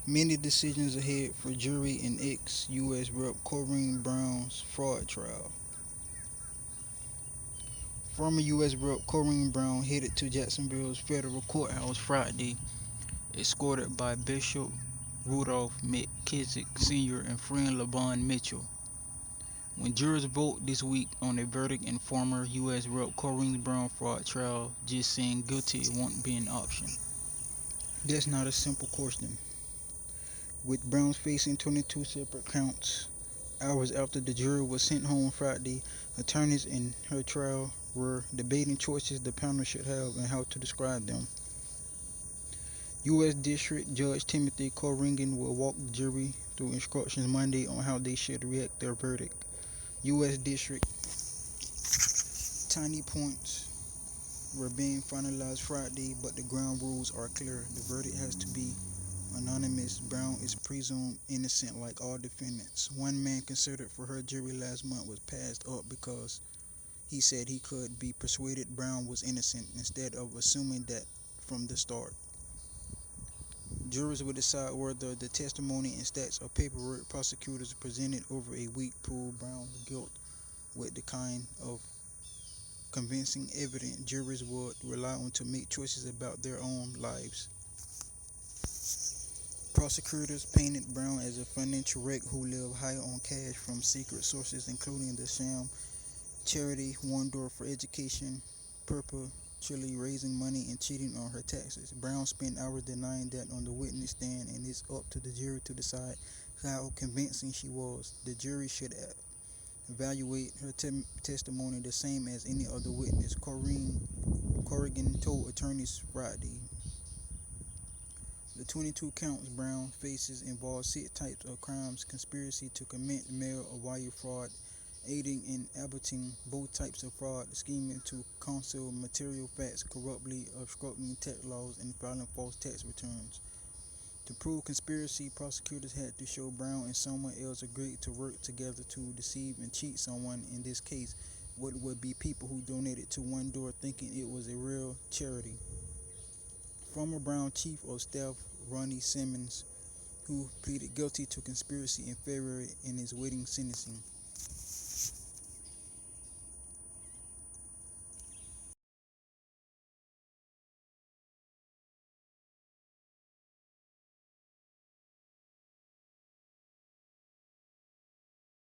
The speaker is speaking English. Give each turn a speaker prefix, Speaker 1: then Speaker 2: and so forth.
Speaker 1: Many decisions ahead for jury in ex-U.S. Rep. Corrine Brown's fraud trial. Former U.S. Rep. Corrine Brown headed to Jacksonville's federal courthouse Friday, escorted by Bishop Rudolph McKissick Sr. and friend LaVon Mitchell. When jurors vote this week on a verdict in former U.S. Rep. Corrine Brown fraud trial, just saying guilty won't be an option. That's not a simple question. With Brown facing 22 separate counts, hours after the jury was sent home Friday, attorneys in her trial were debating choices the panel should have and how to describe them. U.S. District Judge Timothy Corrigan will walk the jury through instructions Monday on how they should react their verdict. U.S. District tiny points were being finalized Friday, but the ground rules are clear. The verdict has to be anonymous. Brown is presumed innocent like all defendants. One man considered for her jury last month was passed up because he said he could be persuaded Brown was innocent instead of assuming that from the start. Jurors will decide whether the testimony and stacks of paperwork prosecutors presented over a week prove Brown's guilt with the kind of convincing evidence jurors would rely on to make choices about their own lives. Prosecutors painted Brown as a financial wreck who lived high on cash from secret sources, including the sham charity One Door for Education, perpetually raising money and cheating on her taxes. Brown spent hours denying that on the witness stand, and it's up to the jury to decide how convincing she was. The jury should evaluate her testimony the same as any other witness, Corrigan told attorneys Friday. The 22 counts Brown faces involve 6 types of crimes: conspiracy to commit mail or wire fraud, aiding and abetting both types of fraud, scheming to conceal material facts corruptly, obstructing tax laws, and filing false tax returns. To prove conspiracy, prosecutors had to show Brown and someone else agreed to work together to deceive and cheat someone. In this case, what would be people who donated to One Door thinking it was a real charity. Former Brown Chief of Staff Ronnie Simmons, who pleaded guilty to conspiracy in February and is waiting sentencing.